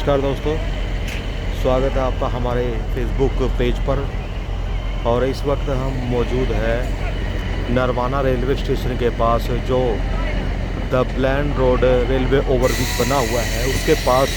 नमस्कार दोस्तों, स्वागत है आपका हमारे फेसबुक पेज पर। और इस वक्त हम मौजूद है नरवाना रेलवे स्टेशन के पास, जो the bland road railway overbridge बना हुआ है उसके पास।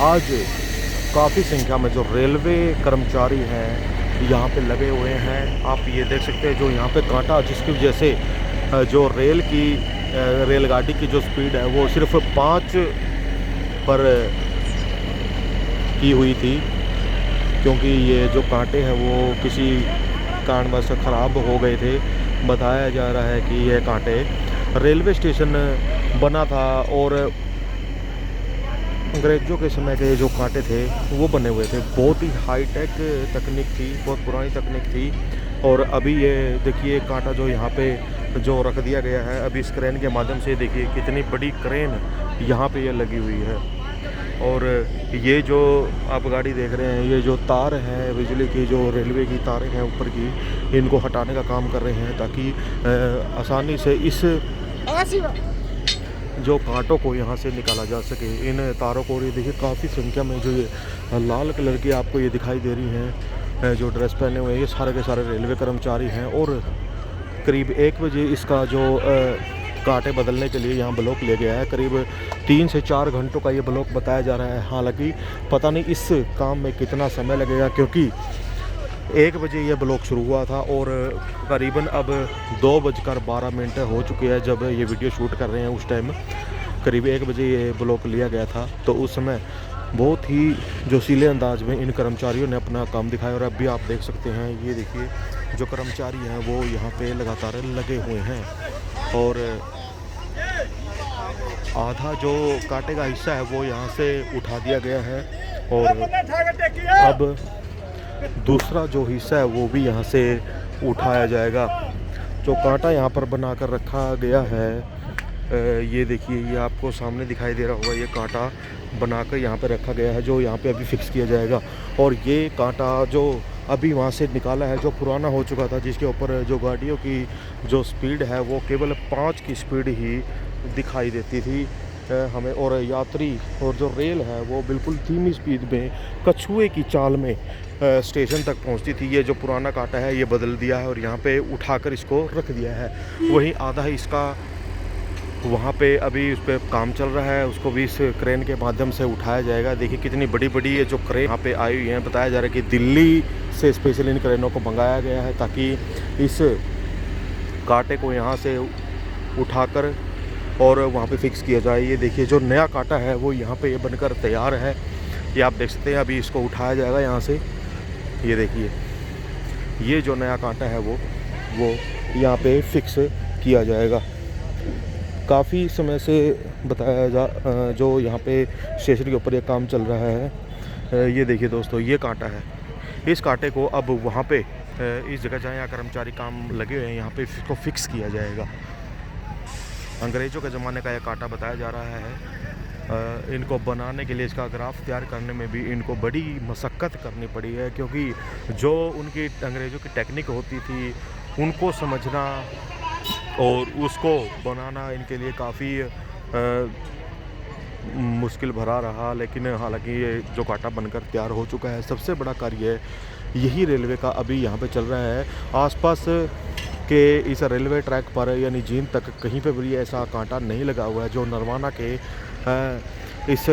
आज काफ़ी संख्या में जो रेलवे कर्मचारी हैं यहाँ पे लगे हुए हैं। आप ये देख सकते हैं जो यहाँ पे कांटा, जिसकी वजह से जो रेलगाड़ी की जो स्पीड है वो सिर्फ 5 पर की हुई थी, क्योंकि ये जो कांटे हैं वो किसी कारणवश ख़राब हो गए थे। बताया जा रहा है कि ये कांटे रेलवे स्टेशन बना था और अंग्रेज़ों के समय के जो कांटे थे वो बने हुए थे। बहुत ही हाईटेक तकनीक थी, बहुत पुरानी तकनीक थी। और अभी ये देखिए कांटा जो यहाँ पे जो रख दिया गया है, अभी इस क्रेन के माध्यम से देखिए कितनी बड़ी क्रेन यहाँ पे ये लगी हुई है। और ये जो आप गाड़ी देख रहे हैं, ये जो तार है बिजली की, जो रेलवे की तारें हैं ऊपर की, इनको हटाने का काम कर रहे हैं ताकि आसानी से इस जो कांटों को यहाँ से निकाला जा सके। इन तारों को, ये देखिए काफ़ी संख्या में जो ये लाल कलर की आपको ये दिखाई दे रही हैं, जो ड्रेस पहने हुए हैं, ये सारे के सारे रेलवे कर्मचारी हैं। और करीब 1 बजे इसका जो कांटे बदलने के लिए यहाँ ब्लॉक लिया गया है। करीब 3 से 4 घंटों का ये ब्लॉक बताया जा रहा है। हालांकि पता नहीं इस काम में कितना समय लगेगा, क्योंकि 1 बजे ये ब्लॉक शुरू हुआ था और करीबन अब 2:12 हो चुके हैं जब ये वीडियो शूट कर रहे हैं। उस टाइम करीब 1 बजे ये ब्लॉक लिया गया था, तो उस समय बहुत ही जोशीले अंदाज में इन कर्मचारियों ने अपना काम दिखाया। और अब भी आप देख सकते हैं, ये देखिए जो कर्मचारी हैं वो यहाँ पे लगातार लगे हुए हैं। और आधा जो कांटे का हिस्सा है वो यहाँ से उठा दिया गया है और अब दूसरा जो हिस्सा है वो भी यहाँ से उठाया जाएगा। जो कांटा यहाँ पर बना कर रखा गया है, ये देखिए, ये आपको सामने दिखाई दे रहा होगा, ये कांटा बनाकर यहाँ पे रखा गया है जो यहाँ पे अभी फिक्स किया जाएगा। और ये कांटा जो अभी वहाँ से निकाला है, जो पुराना हो चुका था, जिसके ऊपर जो गाड़ियों की जो स्पीड है वो केवल 5 की स्पीड ही दिखाई देती थी हमें। और यात्री और जो रेल है वो बिल्कुल धीमी स्पीड में कछुए की चाल में स्टेशन तक पहुंचती थी। ये जो पुराना कांटा है ये बदल दिया है और यहाँ पे उठाकर इसको रख दिया है। वहीं आधा ही इसका वहाँ पे अभी उस पर काम चल रहा है, उसको भी इस क्रेन के माध्यम से उठाया जाएगा। देखिए कितनी बड़ी बड़ी ये जो क्रेन यहाँ पे आई हुई है। बताया जा रहा है कि दिल्ली से स्पेशल इन क्रेनों को मंगाया गया है ताकि इस कांटे को यहाँ से उठाकर और वहाँ पे फिक्स किया जाए। ये देखिए जो नया कांटा है वो यहाँ पे ये बनकर तैयार है, ये आप देख सकते हैं। अभी इसको उठाया जाएगा यहाँ से। ये देखिए ये जो नया कांटा है वो यहाँ पे फिक्स किया जाएगा। काफ़ी समय से बताया जो यहाँ पे स्टेशन के ऊपर ये काम चल रहा है। ये देखिए दोस्तों, ये कांटा है। इस कांटे को अब वहाँ पे इस जगह जहाँ कर्मचारी काम लगे हुए हैं यहाँ पे इसको फिक्स किया जाएगा। अंग्रेज़ों के ज़माने का यह कांटा बताया जा रहा है। इनको बनाने के लिए, इसका ग्राफ तैयार करने में भी इनको बड़ी मशक्क़त करनी पड़ी है, क्योंकि जो उनकी अंग्रेज़ों की टेक्निक होती थी उनको समझना और उसको बनाना इनके लिए काफ़ी मुश्किल भरा रहा। लेकिन हालांकि ये जो कांटा बनकर तैयार हो चुका है, सबसे बड़ा कार्य यही रेलवे का अभी यहाँ पे चल रहा है। आसपास के इस रेलवे ट्रैक पर यानी जींद तक कहीं पे भी ऐसा कांटा नहीं लगा हुआ है जो नरवाना के इस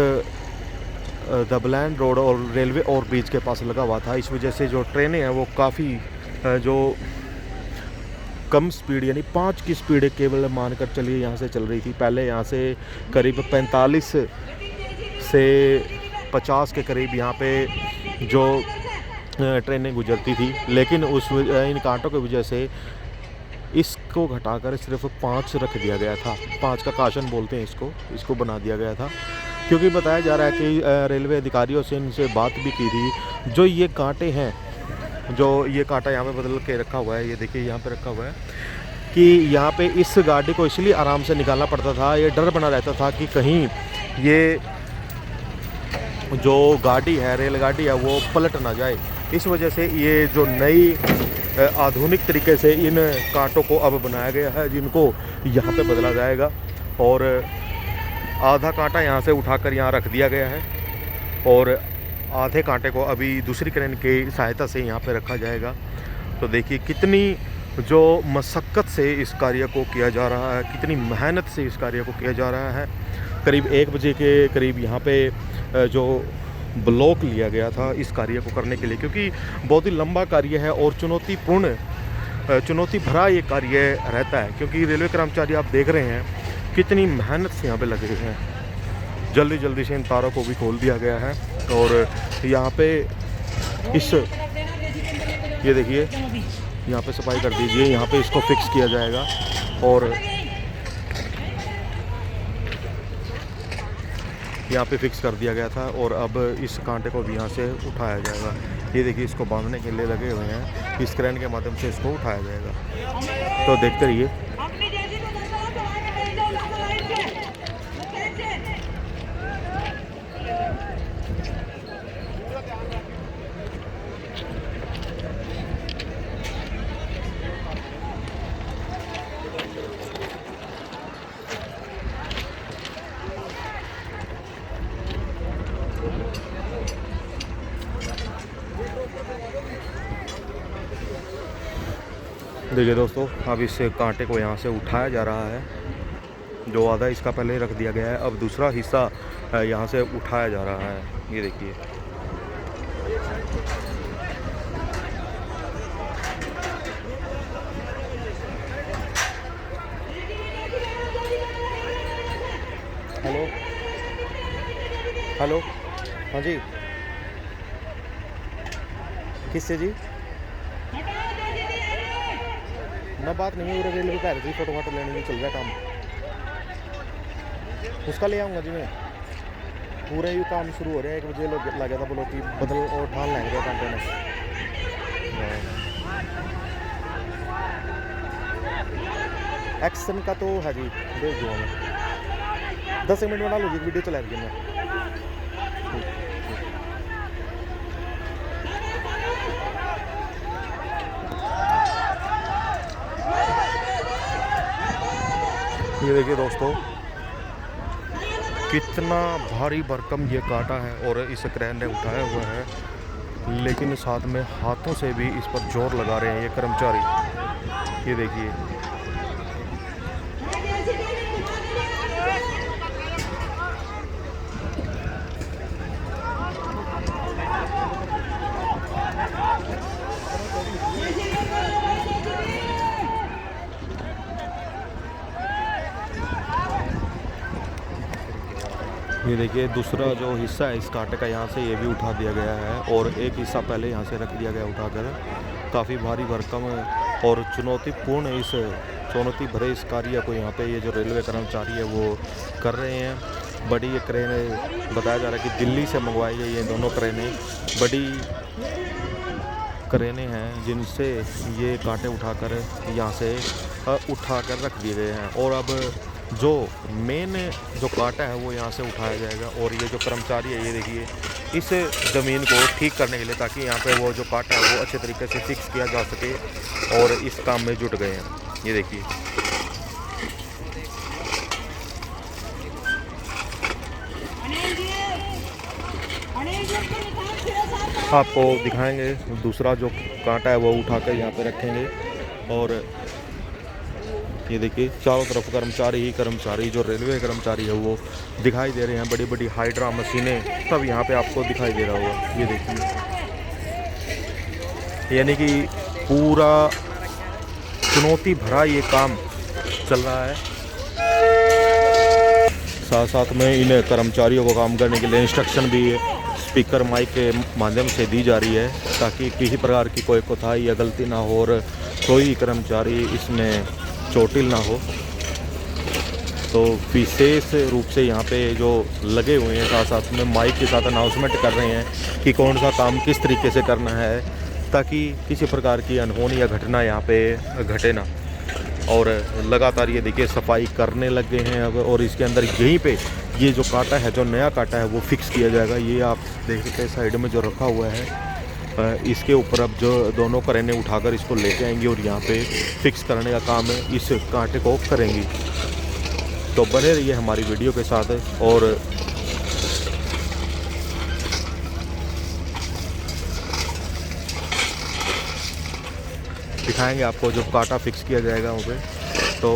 द ब्लैंड रोड और रेलवे ओवरब्रिज के पास लगा हुआ था। इस वजह से जो ट्रेनें हैं वो काफ़ी जो कम स्पीड यानी 5 की स्पीड केवल मानकर चलिए यहाँ से चल रही थी। पहले यहाँ से करीब 45 से 50 के करीब यहाँ पे जो ट्रेनें गुजरती थी, लेकिन इन कांटों की वजह से इसको घटाकर सिर्फ 5 रख दिया गया था। 5 का काशन बोलते हैं इसको बना दिया गया था, क्योंकि बताया जा रहा है कि रेलवे अधिकारियों से इनसे बात भी की थी। जो ये कांटे हैं, जो ये कांटा यहाँ पे बदल के रखा हुआ है, ये देखिए यहाँ पे रखा हुआ है, कि यहाँ पे इस गाड़ी को इसलिए आराम से निकालना पड़ता था। ये डर बना रहता था कि कहीं ये जो गाड़ी है, रेलगाड़ी है, वो पलट ना जाए। इस वजह से ये जो नई आधुनिक तरीके से इन कांटों को अब बनाया गया है, जिनको यहाँ पे बदला जाएगा। और आधा कांटा यहाँ से उठाकर यहाँ रख दिया गया है और आधे कांटे को अभी दूसरी क्रेन की सहायता से यहाँ पे रखा जाएगा। तो देखिए कितनी जो मशक्क़त से इस कार्य को किया जा रहा है, कितनी मेहनत से इस कार्य को किया जा रहा है। करीब 1 बजे के करीब यहाँ पे जो ब्लॉक लिया गया था इस कार्य को करने के लिए, क्योंकि बहुत ही लंबा कार्य है और चुनौती भरा ये कार्य रहता है, क्योंकि रेलवे कर्मचारी आप देख रहे हैं कितनी मेहनत से यहाँ पे लगे हैं। जल्दी से इन तारों को भी खोल दिया गया है और यहाँ पे ये देखिए यहाँ पे सफाई कर दीजिए, यहाँ पे इसको फिक्स किया जाएगा और यहाँ पे फिक्स कर दिया गया था और अब इस कांटे को भी यहाँ से उठाया जाएगा। ये देखिए इसको बांधने के लिए लगे हुए हैं, इस क्रेन के माध्यम से इसको उठाया जाएगा। तो देखते रहिए। देखिए दोस्तों, अब इस कांटे को यहाँ से उठाया जा रहा है। जो आधा इसका पहले रख दिया गया है, अब दूसरा हिस्सा यहाँ से उठाया जा रहा है। ये देखिए हेलो हेलो, हाँ जी, किससे जी? ना बात नहीं है, रेलवे कह रही थी फोटो फाटो लेने की, चल रहा काम उसका ले आऊँगा जी मैं। पूरा ही काम शुरू हो रहा है, 1 बजे लग गया था ब्लॉक की बदल और ठान लग गया कांटे में। एक्शन का तो है जी, भेज दूँगा मैं 10 मिनट में डाल लीजिए, वीडियो चला रही मैं। ये देखिए दोस्तों कितना भारी भरकम ये कांटा है और इस क्रेन ने उठाया हुआ है, लेकिन साथ में हाथों से भी इस पर जोर लगा रहे हैं ये कर्मचारी। ये देखिए ये देखिए दूसरा जो हिस्सा है इस कांटे का यहाँ से ये भी उठा दिया गया है और एक हिस्सा पहले यहाँ से रख दिया गया उठाकर। काफ़ी भारी भरकम और चुनौती भरे इस कार्य को यहाँ पे ये जो रेलवे कर्मचारी है वो कर रहे हैं। बड़ी ये क्रेनें बताया जा रहा है कि दिल्ली से मंगवाई गई ये दोनों क्रेनें, बड़ी क्रेनें हैं जिनसे ये कांटे उठाकर यहाँ से उठाकर रख दिए गए हैं। और अब जो मेन जो कांटा है वो यहाँ से उठाया जाएगा और ये जो कर्मचारी है ये देखिए इस ज़मीन को ठीक करने के लिए, ताकि यहाँ पे वो जो कांटा है वो अच्छे तरीके से फिक्स किया जा सके, और इस काम में जुट गए हैं। ये देखिए आपको दिखाएंगे दूसरा जो कांटा है वो उठाकर यहाँ पे रखेंगे और ये देखिए चारों तरफ कर्मचारी ही कर्मचारी, जो रेलवे कर्मचारी है वो दिखाई दे रहे हैं। बड़ी बड़ी हाइड्रा मशीनें सब यहाँ पे आपको दिखाई दे रहा होगा। ये देखिए यानी कि पूरा चुनौती भरा ये काम चल रहा है। साथ साथ में इन कर्मचारियों को काम करने के लिए इंस्ट्रक्शन भी स्पीकर माइक के माध्यम से दी जा रही है, ताकि किसी प्रकार की कोई कोताही या गलती ना हो और कोई कर्मचारी इसमें चोटिल ना हो। तो विशेष रूप से यहाँ पे जो लगे हुए हैं साथ साथ में माइक के साथ अनाउंसमेंट कर रहे हैं कि कौन सा काम किस तरीके से करना है, ताकि किसी प्रकार की अनहोनी या घटना यहाँ पे घटे ना। और लगातार ये देखिए सफाई करने लग गए हैं अब, और इसके अंदर यहीं पे ये जो कांटा है, जो नया कांटा है वो फिक्स किया जाएगा। ये आप देख सकते हैं साइड में जो रखा हुआ है, इसके ऊपर अब जो दोनों क्रेनें उठाकर इसको लेके आएंगी और यहाँ पे फिक्स करने का काम इस कांटे को करेंगी। तो बने रहिए हमारी वीडियो के साथ और दिखाएंगे आपको जब कांटा फिक्स किया जाएगा वहाँ पे। तो